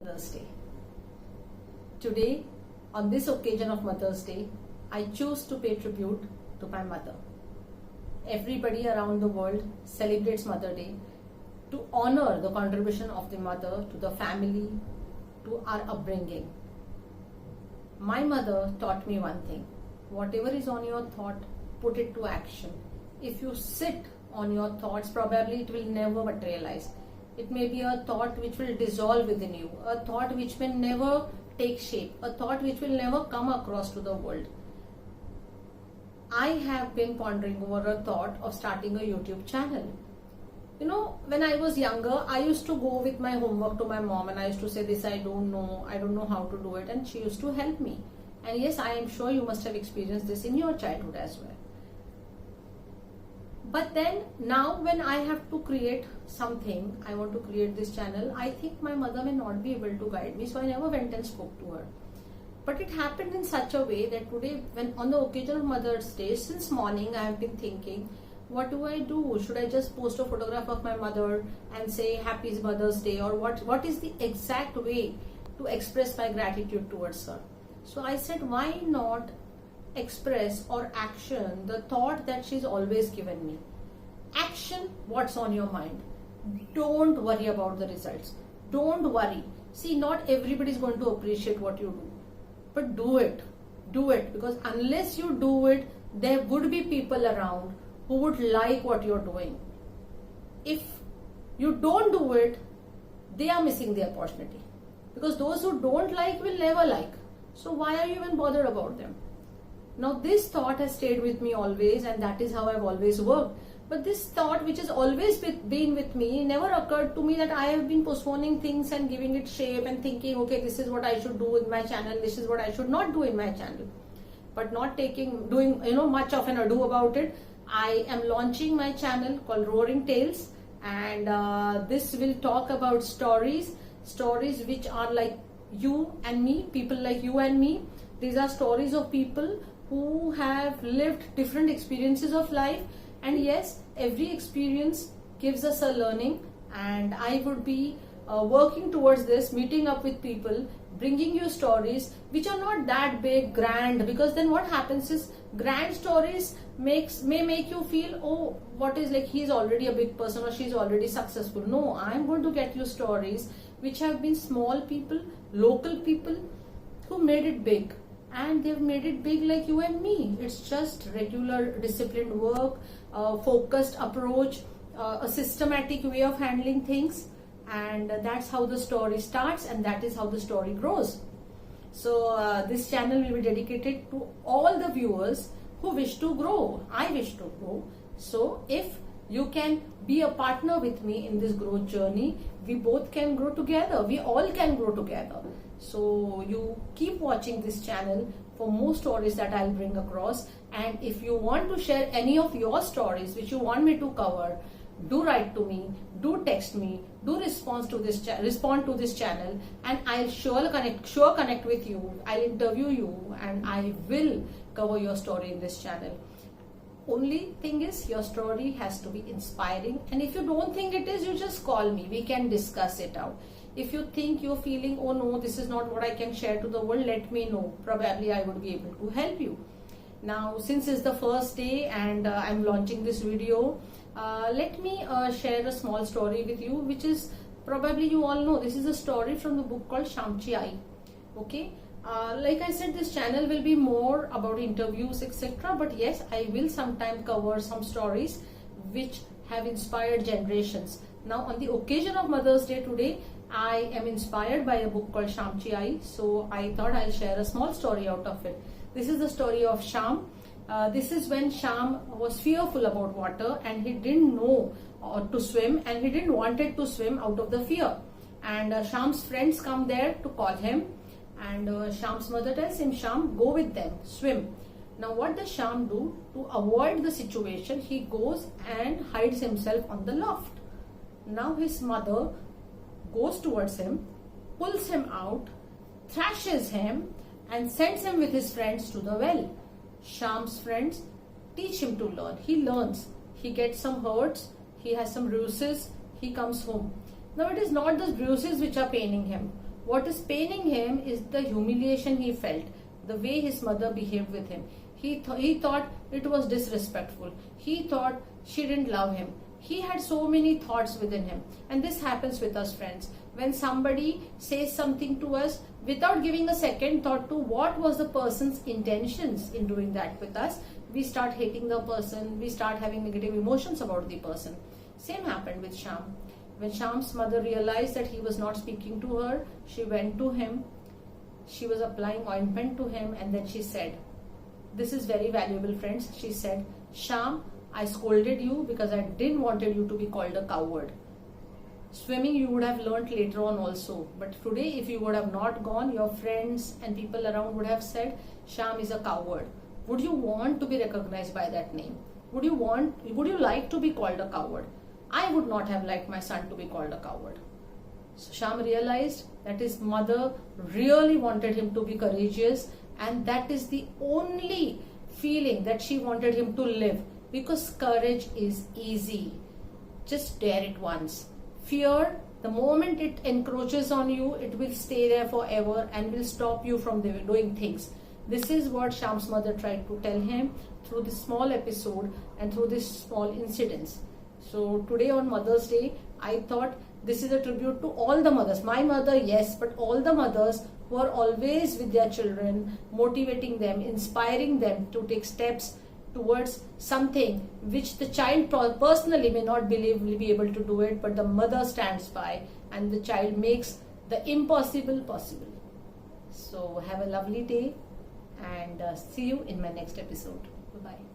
Mother's Day. Today, on this occasion of Mother's Day, I choose to pay tribute to my mother. Everybody around the world celebrates Mother's Day to honor the contribution of the mother to the family, to our upbringing. My mother taught me one thing: whatever is on your thought, put it to action. If you sit on your thoughts, probably it will never materialize. It may be a thought which will dissolve within you, a thought which may never take shape, a thought which will never come across to the world. I have been pondering over a thought of starting a YouTube channel. You know, when I was younger, I used to go with my homework to my mom and I used to say, this I don't know how to do it, and she used to help me. And yes, I am sure you must have experienced this in your childhood as well. But then now when I have to create something, I want to create this channel, I think my mother may not be able to guide me, so I never went and spoke to her. But it happened in such a way that today, when on the occasion of Mother's Day, since morning I have been thinking, what do I do? Should I just post a photograph of my mother and say Happy Mother's Day, or what is the exact way to express my gratitude towards her? So I said, why not express or action the thought that she's always given me. Action what's on your mind. Don't worry about the results. Don't worry. See, not everybody is going to appreciate what you do, but do it. Do it, because unless you do it, there would be people around who would like what you're doing. If you don't do it, they are missing the opportunity, because those who don't like will never like. So why are you even bothered about them? Now this thought has stayed with me always, and that is how I've always worked. But this thought, which has always been with me, never occurred to me that I have been postponing things and giving it shape and thinking, okay, this is what I should do with my channel, this is what I should not do in my channel. But not doing much of an ado about it. I am launching my channel called Roaring Tales, and this will talk about stories which are like you and me, people like you and me. These are stories of people who have lived different experiences of life, and yes, every experience gives us a learning, and I would be working towards this, meeting up with people, bringing you stories which are not that big, grand, because then what happens is grand stories may make you feel, oh, what is, like, he's already a big person or she's already successful. No, I'm going to get you stories which have been small people, local people who made it big. And they've made it big like you and me. It's just regular disciplined work, focused approach, a systematic way of handling things. And that's how the story starts, and that is how the story grows. So this channel will be dedicated to all the viewers who wish to grow. I wish to grow. So if you can be a partner with me in this growth journey, we both can grow together. We all can grow together. So you keep watching this channel for more stories that I'll bring across. And if you want to share any of your stories which you want me to cover, do write to me, do text me, do respond to this channel, and I'll sure connect with you. I'll interview you, and I will cover your story in this channel. Only thing is, your story has to be inspiring, and if you don't think it is, you just call me. We can discuss it out. If you think you're feeling, oh no, this is not what I can share to the world, let me know. Probably I would be able to help you. Now, since it's the first day and I'm launching this video, let me share a small story with you, which is probably you all know. This is a story from the book called Shamchi Ai. Okay. Like I said, this channel will be more about interviews, etc. But yes, I will sometime cover some stories which have inspired generations. Now, on the occasion of Mother's Day today, I am inspired by a book called Shamchi Ai. So I thought I'll share a small story out of it. This is the story of Sham. This is when Sham was fearful about water, and he didn't know to swim, and he didn't wanted to swim out of the fear. And Sham's friends come there to call him. And Sham's mother tells him, Sham, go with them, swim. Now what does Sham do? To avoid the situation, he goes and hides himself on the loft. Now his mother goes towards him, pulls him out, thrashes him, and sends him with his friends to the well. Sham's friends teach him to learn. He learns. He gets some hurts, he has some bruises, he comes home. Now it is not the bruises which are paining him. What is paining him is the humiliation he felt, the way his mother behaved with him. He thought it was disrespectful. He thought she didn't love him. He had so many thoughts within him. And this happens with us, friends. When somebody says something to us without giving a second thought to what was the person's intentions in doing that with us, we start hating the person, we start having negative emotions about the person. Same happened with Shyam. When Shyam's mother realized that he was not speaking to her, she went to him, she was applying ointment to him, and then she said, this is very valuable, friends. She said, Shyam, I scolded you because I didn't wanted you to be called a coward. Swimming you would have learnt later on also, but today if you would have not gone, your friends and people around would have said, Shyam is a coward. Would you want to be recognized by that name? Would you like to be called a coward? I would not have liked my son to be called a coward. So Shyam realized that his mother really wanted him to be courageous, and that is the only feeling that she wanted him to live, because courage is easy. Just dare it once. Fear, the moment it encroaches on you, it will stay there forever and will stop you from doing things. This is what Shyam's mother tried to tell him through this small episode and through this small incidents. So today on Mother's Day, I thought this is a tribute to all the mothers. My mother, yes, but all the mothers who are always with their children, motivating them, inspiring them to take steps towards something which the child personally may not believe will be able to do it, but the mother stands by and the child makes the impossible possible. So have a lovely day and see you in my next episode. Bye-bye.